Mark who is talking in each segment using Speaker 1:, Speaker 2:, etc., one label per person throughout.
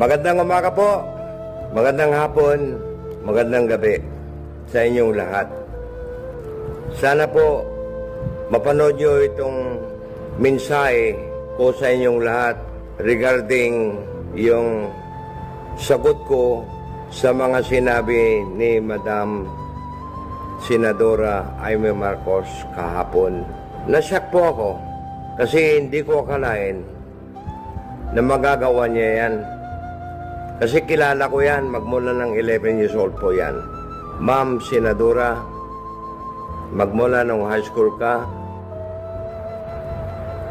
Speaker 1: Magandang umaga po, magandang hapon, magandang gabi sa inyong lahat. Sana po mapanood nyo itong mensahe ko sa inyong lahat regarding yung sagot ko sa mga sinabi ni Madam Senadora Amy Marcos kahapon. Nasyak po ako kasi hindi ko akalain na magagawa niya yan. Kasi kilala ko yan, magmula ng 11 years old po yan. Ma'am Senadora, magmula nung high school ka,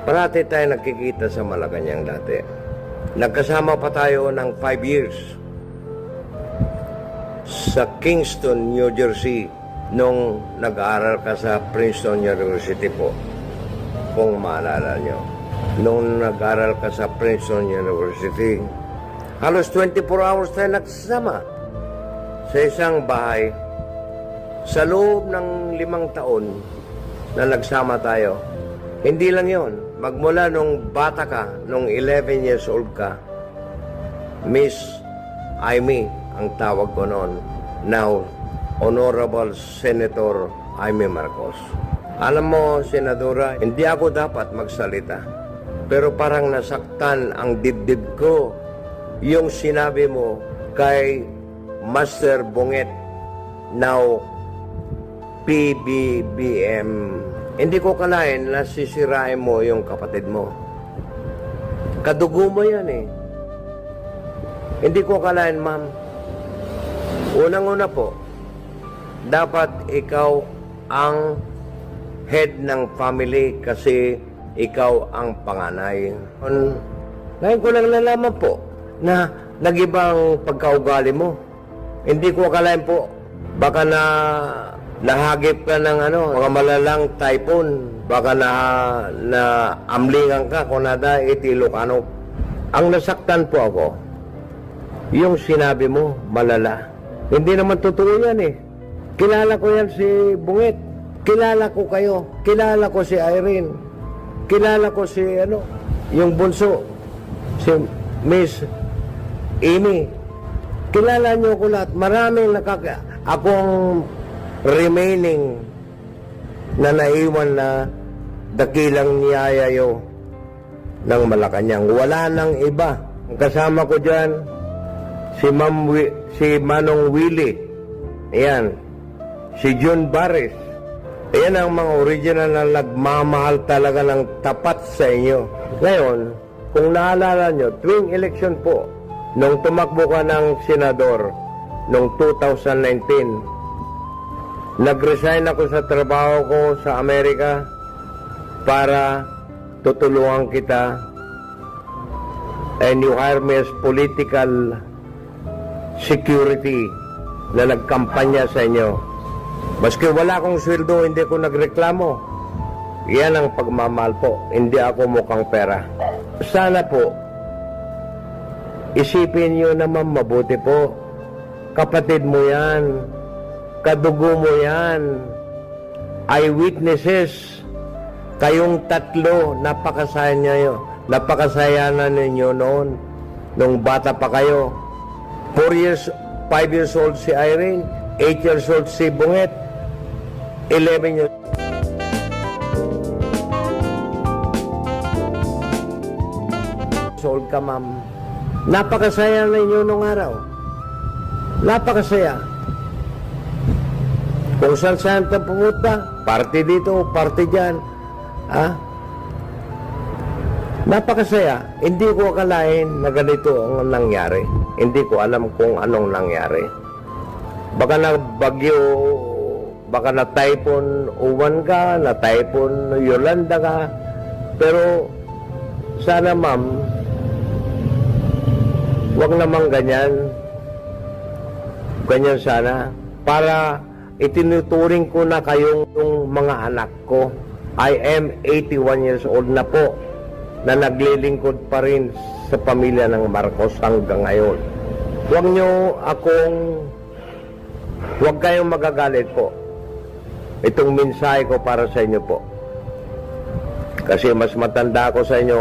Speaker 1: parati tayo nagkikita sa Malacanang dati. Nagkasama pa tayo ng 5 years sa Kingston, New Jersey, nung nag-aaral ka sa Princeton University po, kung maalala nyo. Nung nag-aaral ka sa Princeton University, halos 24 hours tayo nagsasama sa isang bahay. Sa loob ng 5 taon na nagsama tayo, hindi lang yon. Magmula nung bata ka, nung 11 years old ka, Miss Amy ang tawag ko noon. Now, Honorable Senator Amy Marcos. Alam mo, Senadora, hindi ako dapat magsalita. Pero parang nasaktan ang dibdib ko yung sinabi mo kay Master Bunget, now PBBM. Hindi ko kalain na sisirain mo yung kapatid mo. Kadugo mo yan eh. Hindi ko kalain, ma'am. Unang-una po, dapat ikaw ang head ng family kasi ikaw ang panganay. Ngayon ko lang nalaman po na nag-ibang pagkaugali mo. Hindi ko akalain po, baka nahagip ka ng mga malalang typhoon, baka na amlingan ka kung nada Ilocano. Ang nasaktan po ako, yung sinabi mo, malala. Hindi naman totoo yan eh. Kilala ko yan si Bunget. Kilala ko kayo. Kilala ko si Irene. Kilala ko si yung bunso, si Miss Amy. Kilala niyo ko lahat. Maraming akong remaining na naiwan na dakilang niyayayo ng Malacanang. Wala nang iba. Ang kasama ko dyan, si Manong Willie. Ayan. Si John Barres. Ayan ang mga original na nagmamahal talaga ng tapat sa inyo. Ngayon, kung naalala nyo, tuwing election po, nung tumakbo ka ng senador, noong 2019, nag-resign ako sa trabaho ko sa Amerika para tutulungan kita, and you hire me as political security na nagkampanya sa inyo. Maski wala akong sweldo, hindi ko nagreklamo. Yan ang pagmamahal po. Hindi ako mukhang pera. Sana po, isipin nyo naman mabuti po. Kapatid mo yan. Kadugo mo yan. Eyewitnesses. Kayong tatlo, napakasaya na ninyo noon. Nung bata pa kayo. 5 years old si Irene. 8 years old si Bunget. 11 years old ka, ma'am. Napakasaya ninyo nung araw. Napakasaya. Kung saan ka pumunta, party dito, party dyan. Napakasaya. Hindi ko akalain na ganito ang nangyari. Hindi ko alam kung anong nangyari. Baka na bagyo, baka na typhoon Uwan ka, na typhoon Yolanda ka. Pero sana, ma'am, wag namang ganyan. Ganyan sana. Para itinuturing ko na kayong mga anak ko. I am 81 years old na po, na naglilingkod pa rin sa pamilya ng Marcos hanggang ngayon. Huwag kayong magagalit po. Itong mensahe ko para sa inyo po. Kasi mas matanda ako sa inyo,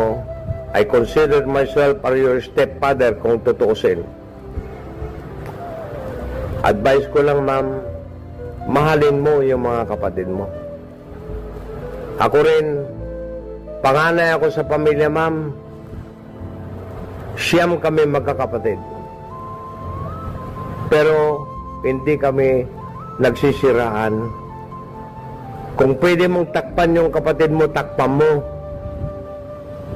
Speaker 1: I consider myself as your stepfather kung tutuusin. Advice ko lang, ma'am, mahalin mo yung mga kapatid mo. Ako rin, panganay ako sa pamilya, ma'am. Siyam kami magkakapatid. Pero hindi kami nagsisiraan. Kung pwede mong takpan yung kapatid mo, takpan mo.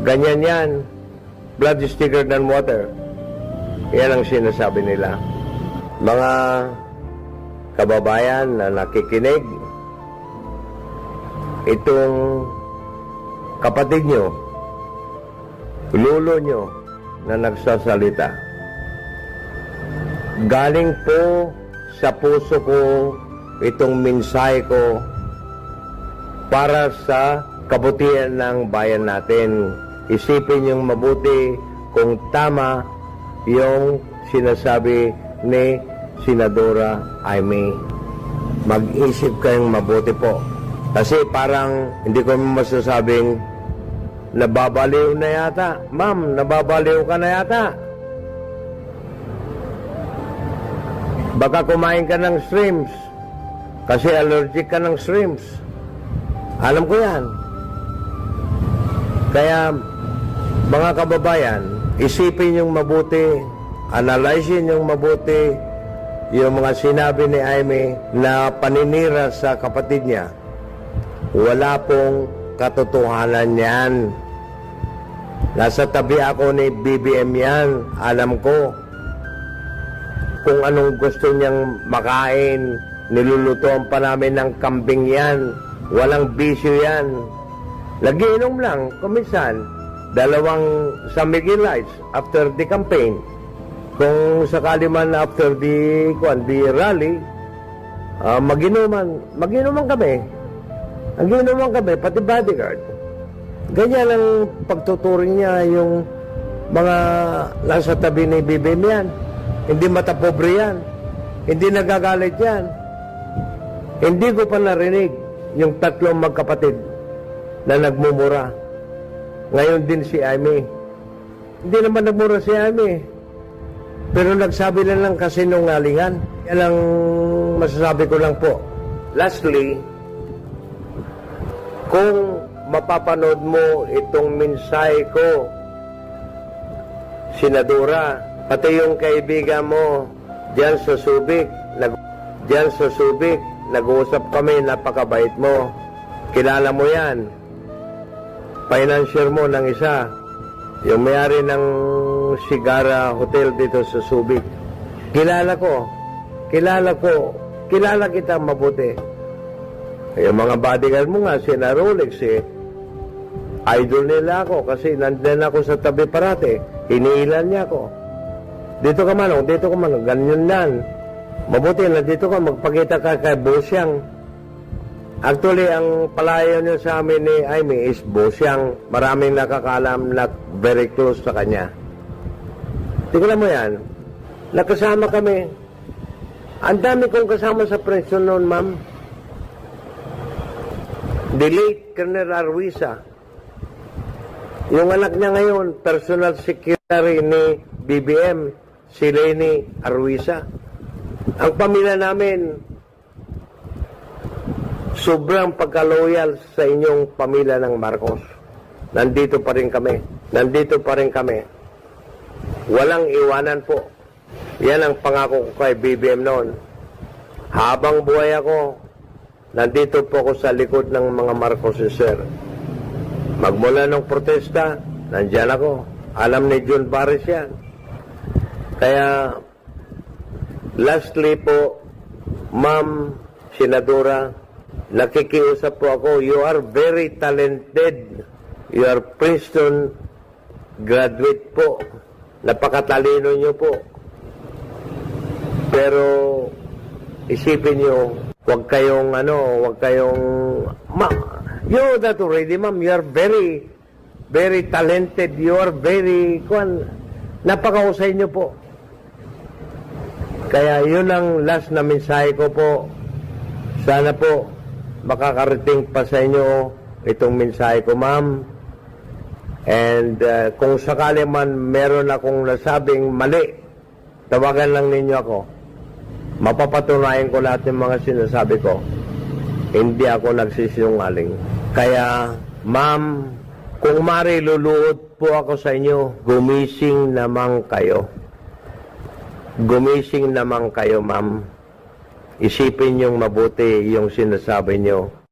Speaker 1: Ganyan yan. Blood is thicker than water. Yan ang sinasabi nila. Mga kababayan na nakikinig, itong kapatid nyo, lolo nyo na nagsasalita, galing po sa puso ko itong mensahe ko para sa kabutihan ng bayan natin. Isipin yung mabuti kung tama yung sinasabi ni Senadora Amy. Mag-isip kayong mabuti po. Kasi parang hindi ko masasabing nababaliw na yata. Ma'am, nababaliw ka na yata. Baka kumain ka ng shrimps kasi allergic ka ng shrimps. Alam ko yan. Kaya mga kababayan, isipin yung mabuti, analyzein yung mabuti yung mga sinabi ni Amy na paninira sa kapatid niya. Wala pong katotohanan yan. Nasa tabi ako ni BBM yan. Alam ko kung anong gusto niyang makain. Nilulutuan pa namin ng kambing yan. Walang bisyo yan. Nagiinom lang, kuminsan, 2 San Miguel Lights after the campaign. Kung sakali man after the rally, maginuman kami. Nagiinuman kami, pati bodyguard. Ganyan ang pagtuturing niya yung mga nasa tabi ni BBM yan. Hindi matapobre yan. Hindi nagagalit yan. Hindi ko pa narinig yung 3 magkapatid na nagmumura. Ngayon din si Amy. Hindi naman nagmura si Amy. Pero nagsabi lang kasinungalingan. Yan ang masasabi ko lang po. Lastly, kung mapapanood mo itong mensahe ko, Senadora, pati yung kaibigan mo diyan sa Subic, nag-uusap kami, napakabait mo. Kilala mo yan. Financier mo ng isa. Yung may-ari ng Sigara Hotel dito sa Subic. Kilala kita mabuti. Yung mga bodyguard mo nga, sina Rolex idol nila ako kasi nandun ako sa tabi parate. Hinihilan niya ako. Dito ka manong, ganyan yan. Mabuti na dito ka, magpakita ka kay Bosyang. Actually, ang palayo niyo sa amin ni Amy is Bosyang. Maraming nakakalam na very close sa kanya. Tingnan mo yan. Nakasama kami. Ang dami kong kasama sa prison noon, ma'am. The late Colonel Arwisa. Yung anak niya ngayon, personal secretary ni BBM, si Leni Arwisa. Ang pamilya namin, sobrang pagka-loyal sa inyong pamilya ng Marcos. Nandito pa rin kami. Walang iwanan po. Yan ang pangako ko kay BBM noon. Habang buhay ako, nandito po ako sa likod ng mga Marcos, sir. Magmula ng protesta, nandyan ako. Alam ni John Paris yan. Kaya, lastly po, Ma'am Senadora, nakikiusap po ako, you are very talented. You are Princeton graduate po. Napakatalino nyo po. Pero, isipin nyo, huwag kayong, you know that already, ma'am. You are very, very talented. You are very, napakahusay nyo po. Kaya yun ang last na mensahe ko po. Sana po, makakarating pa sa inyo itong mensahe ko, ma'am. And kung sakali man meron akong nasabing mali, tawagan lang ninyo ako. Mapapatunayan ko lahat ng mga sinasabi ko. Hindi ako nagsisinungaling. Kaya, ma'am, kung mariluluod po ako sa inyo, gumising naman kayo. Gumising naman kayo, ma'am. Isipin yung mabuti yung sinasabi nyo.